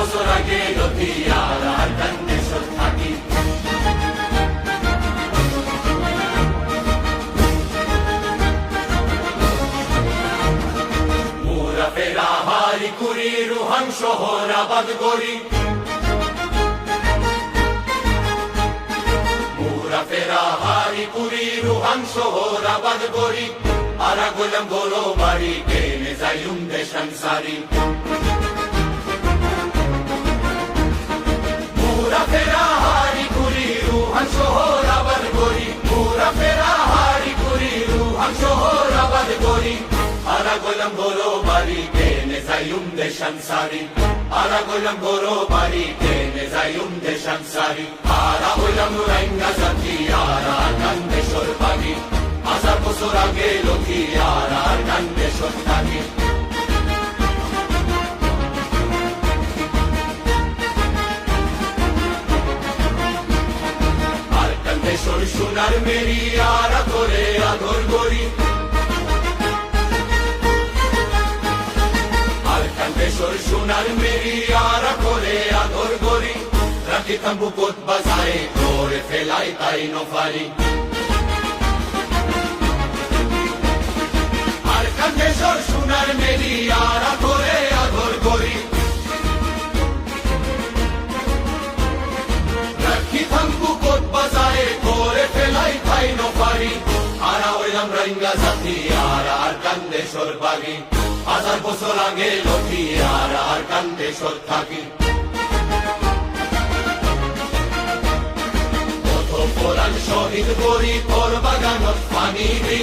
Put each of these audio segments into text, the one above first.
বছর আগে লথিয়ার আর কান্দেশ্বর থাকি। মুরা ফেরা হারি কুড়ি রুহান শহর আবাদ গড়ি। মুরা ফেরা হারি কুড়ি রুহান শহর আবাদ গড়ি। আরা গোলাম বড় বাড়ি কেনে যাইম দেশান সারি। মুরা ফেরা হারি কুড়ি রুহান শহর আবাদ গড়ি। মুরা ফেরা হারি কুড়ি রুহান শহর আবাদ গড়ি। আরা গোলাম বড় বাড়ি কেনে যাইম দেশান সারি। আরা গোলাম বড় বাড়ি কেনে যাইম দেশান সারি। আরা হইলাম নুরাইঙ্গা জাতি আরা কান্দেশ্বর পাগি। 1000 বছর আগে লথিয়ার আর কান্দেশ্বর থাকি। আর কান্দেশ্বর সোনার মেরি আরা করে আদর গড়ি। আর কান্দেশ্বর সোনার মেরি আরা করে আদর গড়ি। রাখি তাম্বু কোত বাজায় করে ফেলাই তাই নফারি। কান্দেশ্বর সোনার মেরি আরা করে আদর গড়ি। রাখি থাম্বু কোত বাজায় করে ফেলাই ঠাই নফারি। আরা হইলাম রাইঙ্গা জাতি আরা আর কান্দেশ্বর বাগি। 1000 বছর আগে লথিয়ার আর কান্দেশ্বর থাকি। কত পুরাণ শহীদ গড়ি তোর বাগানত পানি দি।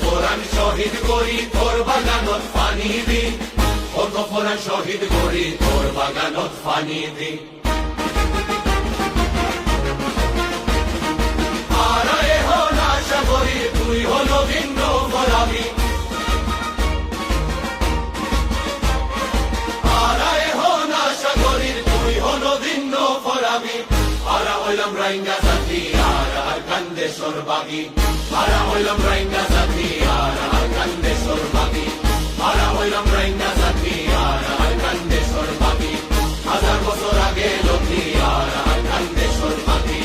পুরাণ শহীদ করি তোর বাগানত পানি দি। কত পুরাণ শহীদ করি তোর বাগানত পানি দি। আর এখন আশা করি তুই হলো ভিন্ন গোলামি। আর এখন আশা করি তুই হলো ভিন্ন গোলামি। আরা হইলাম রাইঙ্গা জাতি আর কান্দেশ্বর বাগি। আরা হইলাম রাইঙ্গা জাতি আর কান্দেশ্বর বাগি। আরা হইলাম রাইঙ্গা জাতি আর কান্দেশ্বর বাগি। 1000 বছর আগে লথিয়ার আর কান্দেশ্বর বাগি।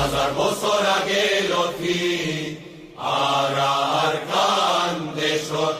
1000 বছর আগে লথিয়ার আর কান্দেশ্বর।